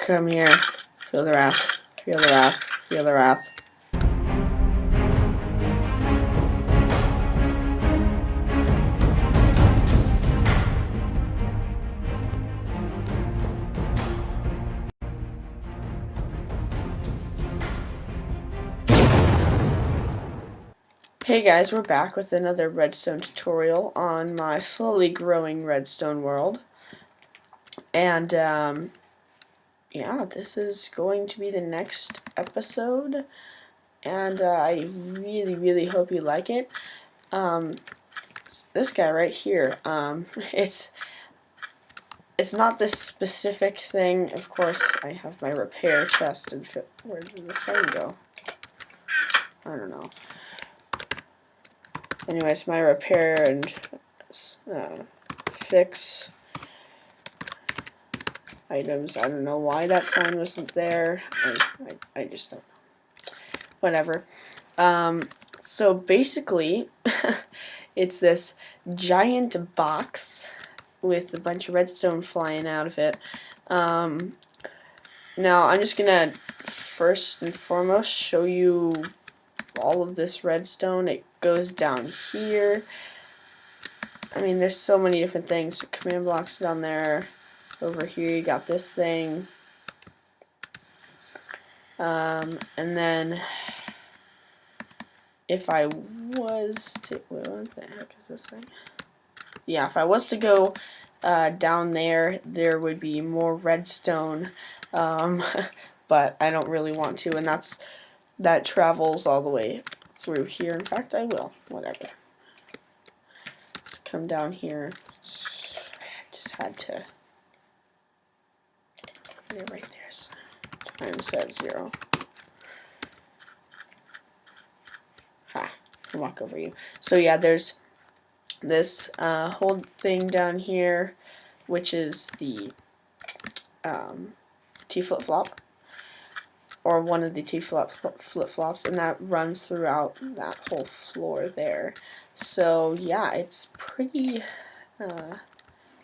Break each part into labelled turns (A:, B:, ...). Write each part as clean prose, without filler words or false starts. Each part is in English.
A: Come here. Feel the wrath. Feel the wrath. Feel the wrath. Hey guys, we're back with another redstone tutorial on my slowly growing redstone world. And yeah, this is going to be the next episode, and I really hope you like it. This guy right here, it's not this specific thing. Of course, I have my repair chest and where did the sun go? I don't know. Anyways, my repair and fix items. I don't know why that sign wasn't there. I just don't know. Whatever. So basically, it's this giant box with a bunch of redstone flying out of it. Now I'm just gonna first and foremost show you all of this redstone. It goes down here. I mean, there's so many different things. Command blocks down there. Over here you got this thing. And then if I was to, what the heck is this thing? Yeah, if I was to go down there, there would be more redstone, but I don't really want to, and that travels all the way through here. In fact, I will. Whatever. Just come down here. I just had to. Yeah, right there. So time set 0. Ha! I'll walk over you. So yeah, there's this whole thing down here, which is the T flip-flop, or one of the T flip-flops, and that runs throughout that whole floor there. So yeah, it's pretty,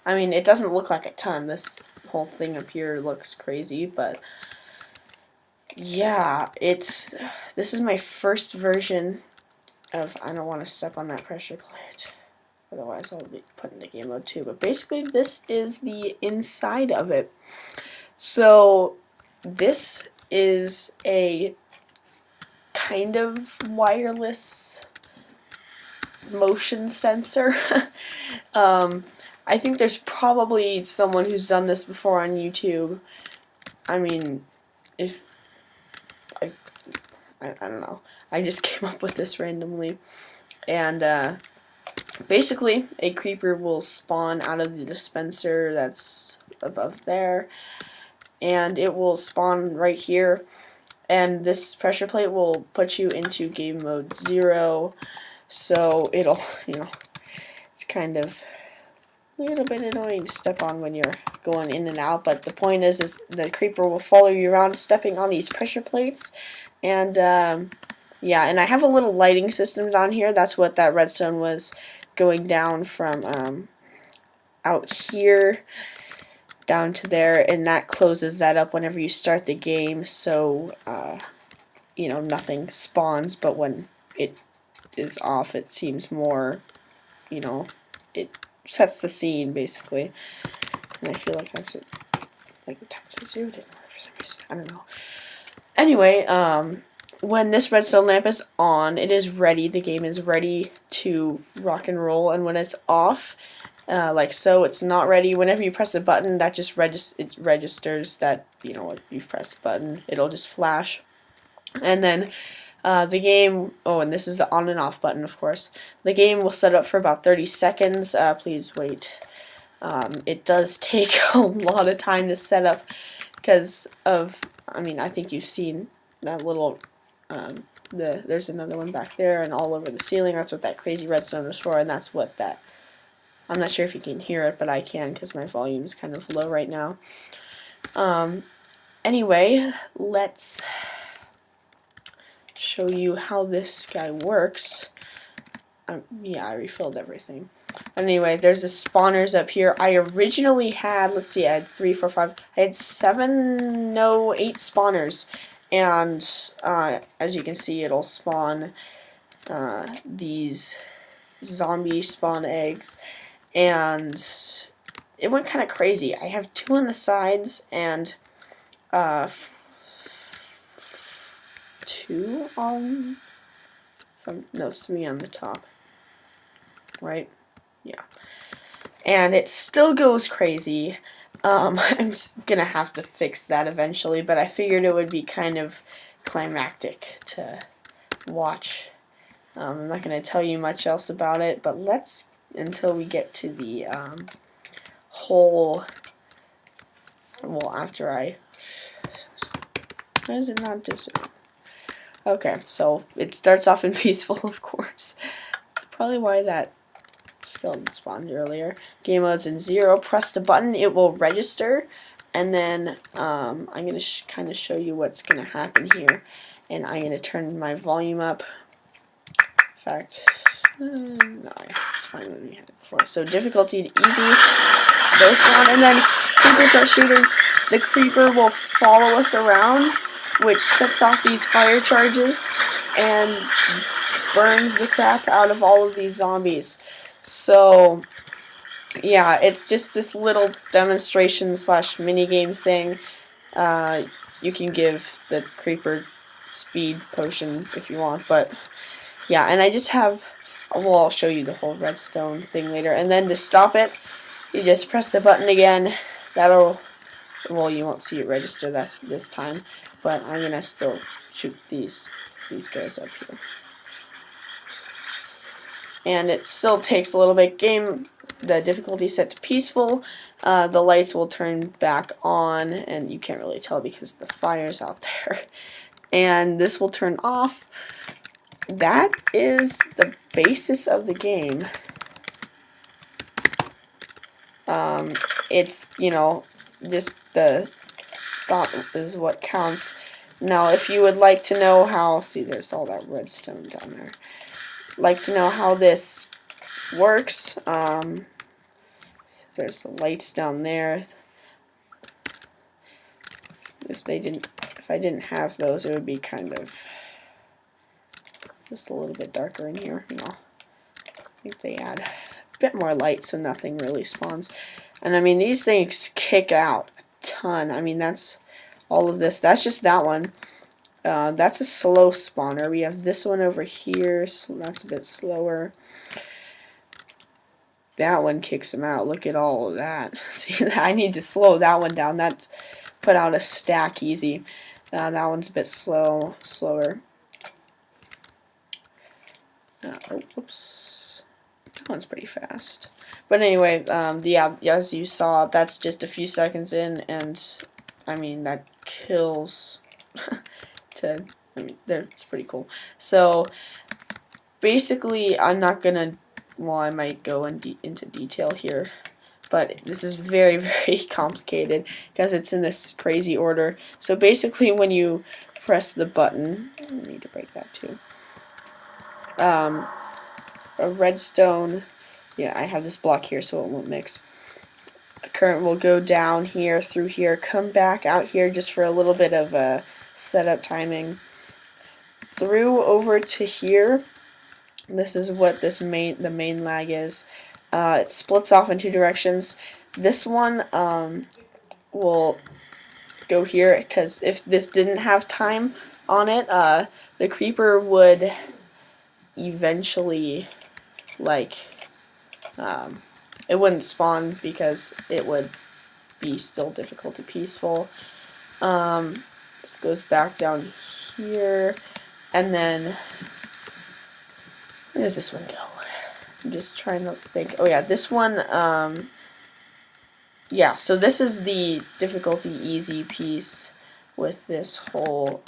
A: I mean, it doesn't look like a ton. This whole thing up here looks crazy, but yeah, this is my first version of, I don't want to step on that pressure plate, otherwise I'll be put into game mode too, but basically this is the inside of it. So this is a kind of wireless motion sensor. I think there's probably someone who's done this before on YouTube. I mean, if I don't know. I just came up with this randomly, and basically a creeper will spawn out of the dispenser that's above there, and it will spawn right here, and this pressure plate will put you into game mode 0. So it'll, you know, it's kind of a little bit annoying to step on when you're going in and out, but the point is the creeper will follow you around stepping on these pressure plates. And yeah, and I have a little lighting system down here. That's what that redstone was going down from out here down to there, and that closes that up whenever you start the game, so you know, nothing spawns, but when it is off, it seems more, you know, it sets the scene basically. And I feel like that's it, like the time to zoom didn't work for some reason. I don't know. Anyway, when this redstone lamp is on, it is ready. The game is ready to rock and roll, and when it's off, like so, it's not ready. Whenever you press a button, that just registers that, you know, you've pressed the button. It'll just flash, and then the game. Oh, and this is the on and off button, of course. The game will set up for about 30 seconds. Please wait. It does take a lot of time to set up because of. I mean, I think you've seen that little. There's another one back there and all over the ceiling. That's what that crazy redstone is for, and that's what that. I'm not sure if you can hear it, but I can because my volume is kind of low right now. Anyway, let's show you how this guy works. Yeah, I refilled everything. Anyway, there's the spawners up here. I originally had, let's see, I had 3, 4, 5, I had 7, no, 8 spawners. And as you can see, it'll spawn these zombie spawn eggs. And it went kind of crazy. I have 2 on the sides and 2 on, no, 3 on the top. Right? Yeah. And it still goes crazy. I'm gonna have to fix that eventually, but I figured it would be kind of climactic to watch. I'm not gonna tell you much else about it, but let's, until we get to the whole, well, after I, why is it not different? Okay, so it starts off in peaceful, of course. Probably why that skeleton spawned earlier. Game mode's in 0. Press the button, it will register, and then I'm going to kind of show you what's going to happen here. And I'm going to turn my volume up. In fact, no, it's fine when we had it before. So difficulty easy, goes down, and then creepers are shooting. The creeper will follow us around, which sets off these fire charges and burns the crap out of all of these zombies. So, yeah, it's just this little demonstration slash minigame thing. You can give the creeper speed potion if you want, but yeah, and I just have, well, I'll show you the whole redstone thing later. And then to stop it, you just press the button again. That'll, well, you won't see it register this time, but I'm gonna still shoot these guys up here. And it still takes a little bit. The difficulty set to peaceful. The lights will turn back on, and you can't really tell because the fire's out there. And this will turn off. That is the basis of the game. It's, you know, just the stop is what counts. Now, if you would like to know how, see, there's all that redstone down there. Like to know how this works, there's the lights down there. If I didn't have those, it would be kind of just a little bit darker in here, you know. I think they add a bit more light so nothing really spawns. And I mean, these things kick out a ton. I mean, that's all of this. That's just that one. That's a slow spawner. We have this one over here, so that's a bit slower. That one kicks them out. Look at all of that. See, I need to slow that one down. That's put out a stack easy. That one's a bit slower. Oh, whoops. That one's pretty fast. But anyway, yeah, as you saw, that's just a few seconds in, and I mean, that kills. I mean, it's pretty cool. So basically, I'm not gonna, well, I might go into detail here, but this is very, very complicated because it's in this crazy order. So basically, when you press the button, I need to break that too. A redstone, yeah, I have this block here so it won't mix. A current will go down here, through here, come back out here just for a little bit of setup timing. Through over to here. This is what the main lag is. It splits off in 2 directions. This one will go here because if this didn't have time on it, the creeper would eventually, like, it wouldn't spawn because it would be still difficulty peaceful. This goes back down here, and then where does this one go? I'm just trying to think. Oh yeah, this one, yeah, so this is the difficulty easy piece with this whole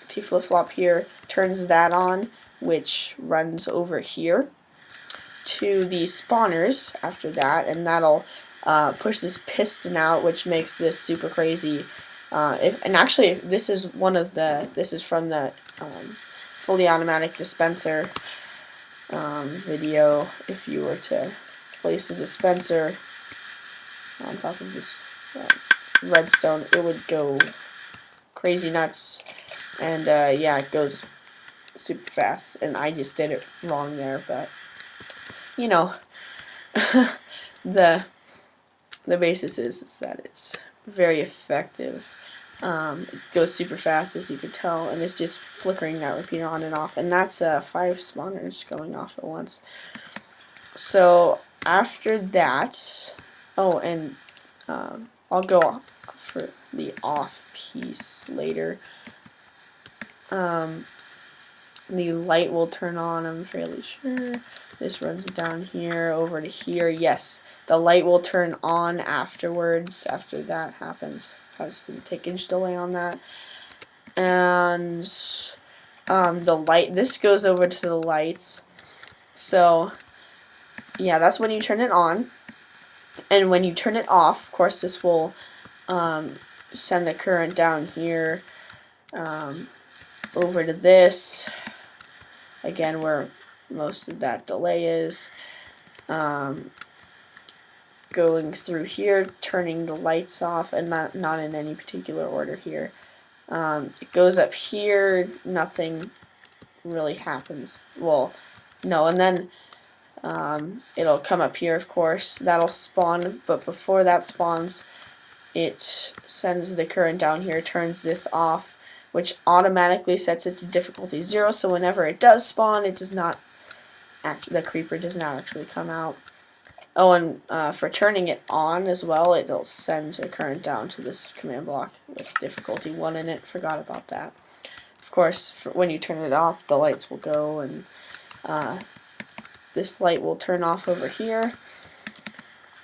A: T flip-flop here. Turns that on, which runs over here to the spawners after that, and that'll push this piston out, which makes this super crazy. And actually, this is from the fully automatic dispenser. video, if you were to place a dispenser on top of this redstone, it would go crazy nuts, and yeah, it goes super fast, and I just did it wrong there, but you know, the basis is that it's very effective. It goes super fast, as you can tell, and it's just flickering that repeater on and off, and that's 5 spawners going off at once. So after that, oh, and I'll go off for the off piece later. The light will turn on, I'm fairly sure. This runs down here over to here. Yes, the light will turn on afterwards, after that happens. Has some tickage delay on that. And the light, this goes over to the lights. So yeah, that's when you turn it on. And when you turn it off, of course, this will send the current down here over to this. Again, where most of that delay is. Going through here, turning the lights off, and not in any particular order here. It goes up here, nothing really happens. Well, no, and then it'll come up here, of course. That'll spawn, but before that spawns, it sends the current down here, turns this off, which automatically sets it to difficulty 0, so whenever it does spawn, it does not, the creeper does not actually come out. Oh, and for turning it on as well, it'll send the current down to this command block with difficulty 1 in it. Forgot about that. Of course, when you turn it off, the lights will go, and this light will turn off over here.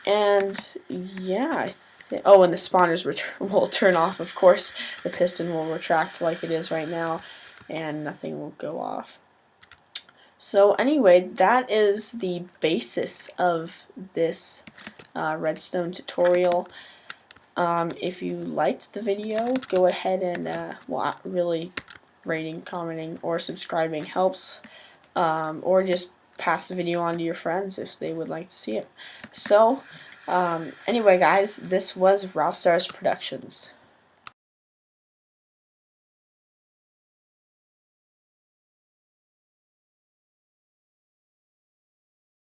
A: And yeah, oh, and the spawners will turn off, of course. The piston will retract like it is right now, and nothing will go off. So anyway, that is the basis of this redstone tutorial. If you liked the video, go ahead and, well, really rating, commenting, or subscribing helps. Or just pass the video on to your friends if they would like to see it. So, anyway guys, this was Raostars Productions.